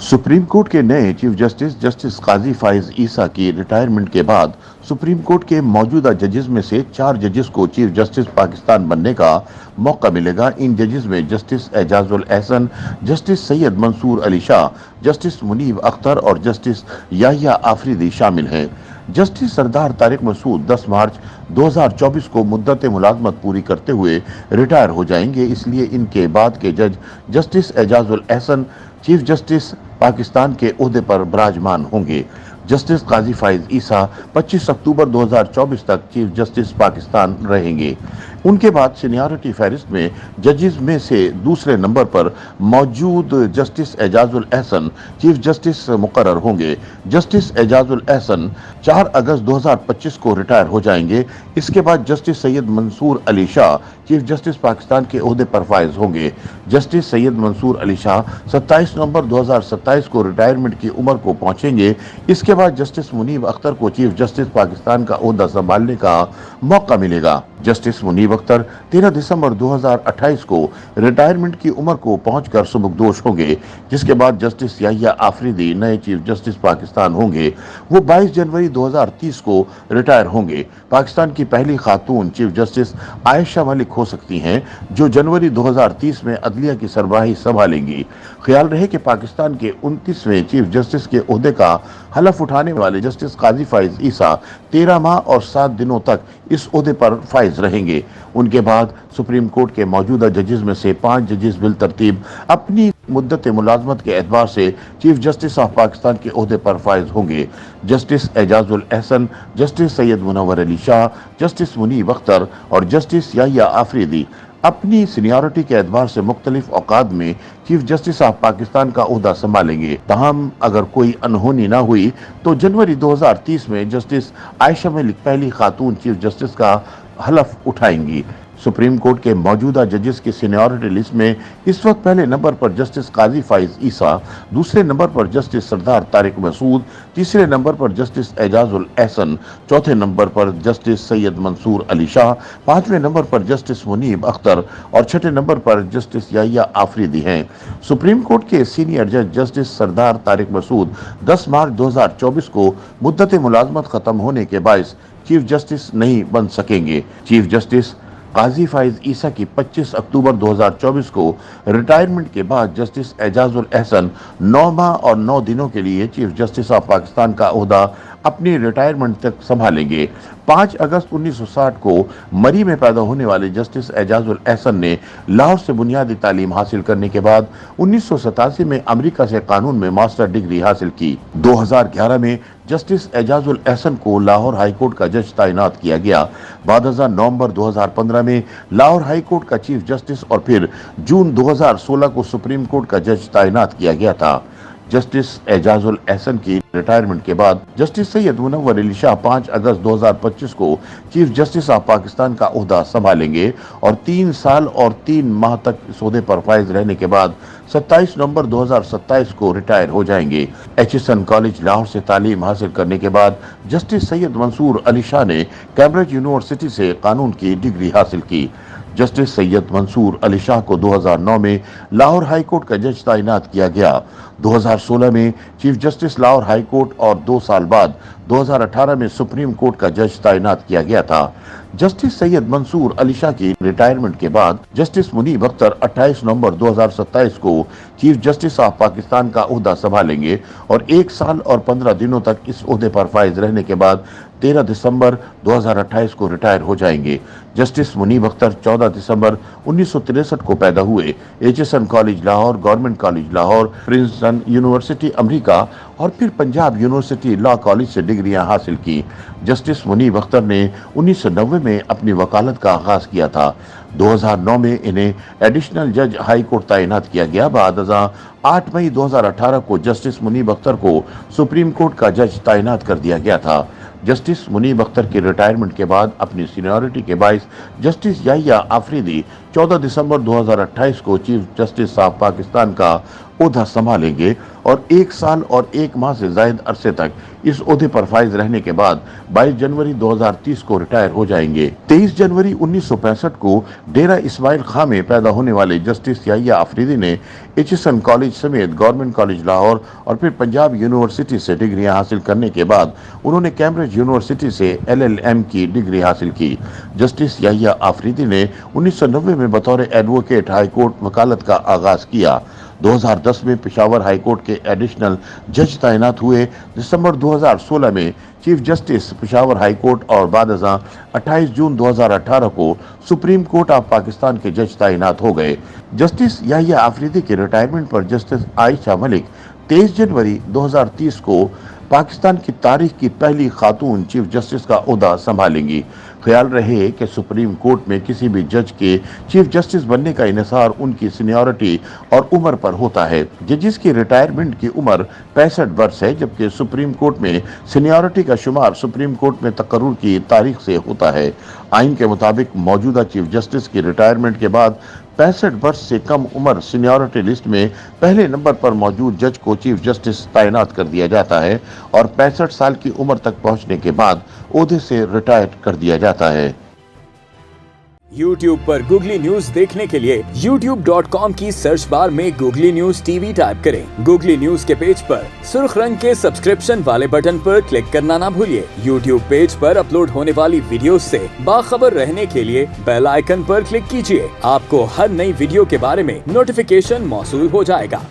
Supreme court के नए chief justice justice काजी फाइज ईसा की रिटायरमेंट के बाद सुप्रीम कोर्ट के मौजूदा जजेस में से 4 जजेस को चीफ जस्टिस पाकिस्तान बनने का मौका मिलेगा। इन जजेस में justice Ijazul Ahsan, justice Syed Mansoor Ali Shah, justice Munib Akhtar और जस्टिस याहिया आफरीदी शामिल हैं। जस्टिस सरदार तारिक मसूद 10 मार्च 2024 को मुद्दत मुलाजमत पूरी करते हुए रिटायर हो जाएंगे, इसलिए इनके बाद के जज justice Ijazul Ahsan chief justice Pakistan के ओहदे पर विराजमान होंगे। जस्टिस काजी फाइज ईसा 25 अक्टूबर 2024 तक चीफ जस्टिस पाकिस्तान रहेंगे। उनके बाद सीनियरिटी फहरिस्त में जजेस में से दूसरे नंबर पर मौजूद justice Ijazul Ahsan chief justice मुकर्रर होंगे। जस्टिस एजाजुल एहसन 4 अगस्त 2025 को रिटायर हो जाएंगे। इसके बाद justice Syed Mansoor Ali Shah chief justice Pakistan के ओहदे पर फाइज होंगे। जस्टिस सैयद मंसूर अली शाह 27 नवंबर 2027 को रिटायरमेंट की उम्र को पहुंचेंगे। इसके बाद जस्टिस मुनीब अख्तर को चीफ जस्टिस पाकिस्तान का ओहदा संभालने का मौका मिलेगा। जस्टिस मुनीब अख्तर 13 दिसंबर 2028 को रिटायरमेंट की उम्र को पहुंचकर सुबकदोश होंगे, जिसके बाद जस्टिस याहिया आफरीदी नए चीफ जस्टिस पाकिस्तान होंगे। वो 22 जनवरी 2030 को रिटायर होंगे। पाकिस्तान की पहली खातून चीफ जस्टिस आयशा मलिक हो सकती हैं, जो जनवरी 2030 में अदलिया की सरबराही संभालेंगी। ख्याल रहे कि पाकिस्तान के 29वें चीफ जस्टिस के ओहदे का हलफ उठाने वाले जस्टिस काजी फाइज ईसा 13 माह और 7 दिनों तक इस ओहदे पर फाइज रहेंगे। उनके बाद सुप्रीम कोर्ट के मौजूदा जजेस में से 5 जजेस बिल तरतीब अपनी मुद्दत मुलाजमत के एतबार से चीफ जस्टिस ऑफ पाकिस्तान के ओहदे पर फाइज होंगे। Justice Ijazul Ahsan, justice Syed Munawar Ali Shah, justice Munib Akhtar और जस्टिस याहिया आफरीदी अपनी सीनियरिटी के एतबार से मुख्तलिफ औकात में चीफ जस्टिस ऑफ पाकिस्तान का ओहदा संभालेंगे। तहम अगर कोई अनहोनी ना हुई तो जनवरी 2030 में जस्टिस आयशा मलिक पहली खातून चीफ जस्टिस का हलफ उठाएंगी। सुप्रीम कोर्ट के मौजूदा जजेस की सीनियरिटी लिस्ट में इस वक्त पहले नंबर पर जस्टिस काजी फाइज ईसा, दूसरे नंबर पर जस्टिस सरदार तारिक मसूद, तीसरे नंबर पर जस्टिस एजाजुल एहसन, चौथे नंबर पर जस्टिस सैयद मंसूर अली शाह, पांचवें नंबर पर जस्टिस मुनीब अख्तर और छठे नंबर पर जस्टिस याहिया आफरीदी हैं। सुप्रीम कोर्ट के सीनियर जज जस्टिस सरदार तारिक मसूद 10 मार्च 2024 को मुद्दत मुलाजमत खत्म होने के बायस चीफ जस्टिस नहीं बन सकेंगे। चीफ जस्टिस काजी फाइज ईसा की 25 अक्टूबर 2024 को रिटायरमेंट के बाद जस्टिस एजाजुल एहसन 9 माह और 9 दिनों के लिए चीफ जस्टिस ऑफ पाकिस्तान का ओहदा अपनी रिटायरमेंट तक संभालेंगे। 5 अगस्त 1960 को मरी में पैदा होने वाले जस्टिस एजाजुल एहसन ने लाहौर से बुनियादी तालीम हासिल करने के बाद 1987 में अमेरिका से कानून में मास्टर डिग्री हासिल की। 2011 में जस्टिस एजाजुल एहसन को लाहौर हाई कोर्ट का जज तैनात किया गया। बाद नवंबर 2015 में लाहौर हाई कोर्ट का चीफ जस्टिस और फिर जून 2016 को सुप्रीम कोर्ट का जज तैनात किया गया था। जस्टिस एजाजुल एहसन की रिटायरमेंट के बाद जस्टिस सैयद मुनव्वर अली शाह 5 अगस्त 2025 को चीफ जस्टिस ऑफ पाकिस्तान का ओहदा संभालेंगे और 3 साल और 3 माह तक इस ओहदे पर फाइज रहने के बाद 27 नवंबर 2027 को रिटायर हो जाएंगे। एचएसएन कॉलेज लाहौर से तालीम हासिल करने के बाद जस्टिस सैयद मंसूर अली शाह ने कैम्ब्रिज यूनिवर्सिटी से कानून की डिग्री हासिल की। जस्टिस सैयद मंसूर अली शाह को 2009 में लाहौर हाई कोर्ट का जज तैनात किया गया। 2016 में chief justice Lahore high court और 2 साल बाद 2018 में सुप्रीम कोर्ट का जज तैनात किया गया था। जस्टिस सैयद मंसूर अली शाह की रिटायरमेंट के बाद जस्टिस मुनीब अख्तर 28 नवंबर 2027 को चीफ जस्टिस ऑफ पाकिस्तान का ओहदा संभालेंगे और 1 साल और 15 दिनों तक इस ओहदे पर फाइज रहने के बाद 13 दिसंबर 2028 को रिटायर हो जाएंगे। जस्टिस मुनीब अख्तर 14 दिसंबर 1963 को पैदा हुए। HSN college Lahore, government college Lahore, Princeton university America और फिर पंजाब यूनिवर्सिटी लॉ कॉलेज से डिग्रियां हासिल की। जस्टिस मुनीब अख्तर ने 1990 में अपनी वकालत का आगाज किया था। 2009 में इन्हें एडिशनल जज हाई कोर्ट तैनात किया गया। बाद 8 मई 2018 को जस्टिस मुनीब अख्तर को सुप्रीम कोर्ट का जज तैनात कर दिया गया था। जस्टिस मुनीब अख्तर की रिटायरमेंट के बाद अपनी सीनियरिटी के बायस जस्टिस याहिया आफरीदी 14 दिसंबर 2028 को चीफ जस्टिस साहब पाकिस्तान का ओहदा संभालेंगे और 1 साल और 1 माह से जायद अरसे तक इस ओहदे पर फाइज रहने के बाद 22 जनवरी 2030 को रिटायर हो जाएंगे। 23 जनवरी 1965 को डेरा इस्माइल खां में पैदा होने वाले जस्टिस याहिया अफरीदी ने एचिसन कॉलेज समेत गवर्नमेंट कॉलेज लाहौर और फिर पंजाब यूनिवर्सिटी से डिग्रियां हासिल करने के बाद उन्होंने कैम्ब्रिज यूनिवर्सिटी से LLM की डिग्री हासिल की। जस्टिस याहिया अफरीदी ने 1990 में बतौर एडवोकेट हाई कोर्ट वकालत का आगाज किया। 2010 में पेशावर हाई कोर्ट के एडिशनल जज तैनात हुए। दिसंबर 2016 में chief justice Peshawar high court और बाद अज़ां 28 जून 2018 को सुप्रीम कोर्ट ऑफ पाकिस्तान के जज तैनात हो गए। जस्टिस याहिया अफरीदी के रिटायरमेंट पर जस्टिस आयशा मलिक 23 जनवरी 2030 को पाकिस्तान की तारीख की पहली खातून चीफ जस्टिस का ओहदा संभालेंगी। ख्याल रहे कि सुप्रीम कोर्ट में किसी भी जज के चीफ जस्टिस बनने का इन्हिसार उनकी सीनियरिटी और उम्र पर होता है। जजेस की रिटायरमेंट की उम्र 65 वर्ष है, जबकि सुप्रीम कोर्ट में सीनियरिटी का शुमार सुप्रीम कोर्ट में तकर्रुर की तारीख से होता है। आइन के मुताबिक मौजूदा चीफ जस्टिस की रिटायरमेंट के बाद 65 वर्ष से कम उम्र सीनियरिटी लिस्ट में पहले नंबर पर मौजूद जज को चीफ जस्टिस तैनात कर दिया जाता है और 65 साल की उम्र तक पहुंचने के बाद ओहदे से रिटायर कर दिया जाता है। YouTube पर गूगली न्यूज देखने के लिए youtube.com की सर्च बार में गूगली न्यूज टीवी टाइप करें। गूगली न्यूज के पेज पर सुर्ख रंग के सब्सक्रिप्शन वाले बटन पर क्लिक करना ना भूलिए। YouTube पेज पर अपलोड होने वाली वीडियोस से बाखबर रहने के लिए बेल आइकन पर क्लिक कीजिए। आपको हर नई वीडियो के बारे में नोटिफिकेशन मौसूल हो जाएगा।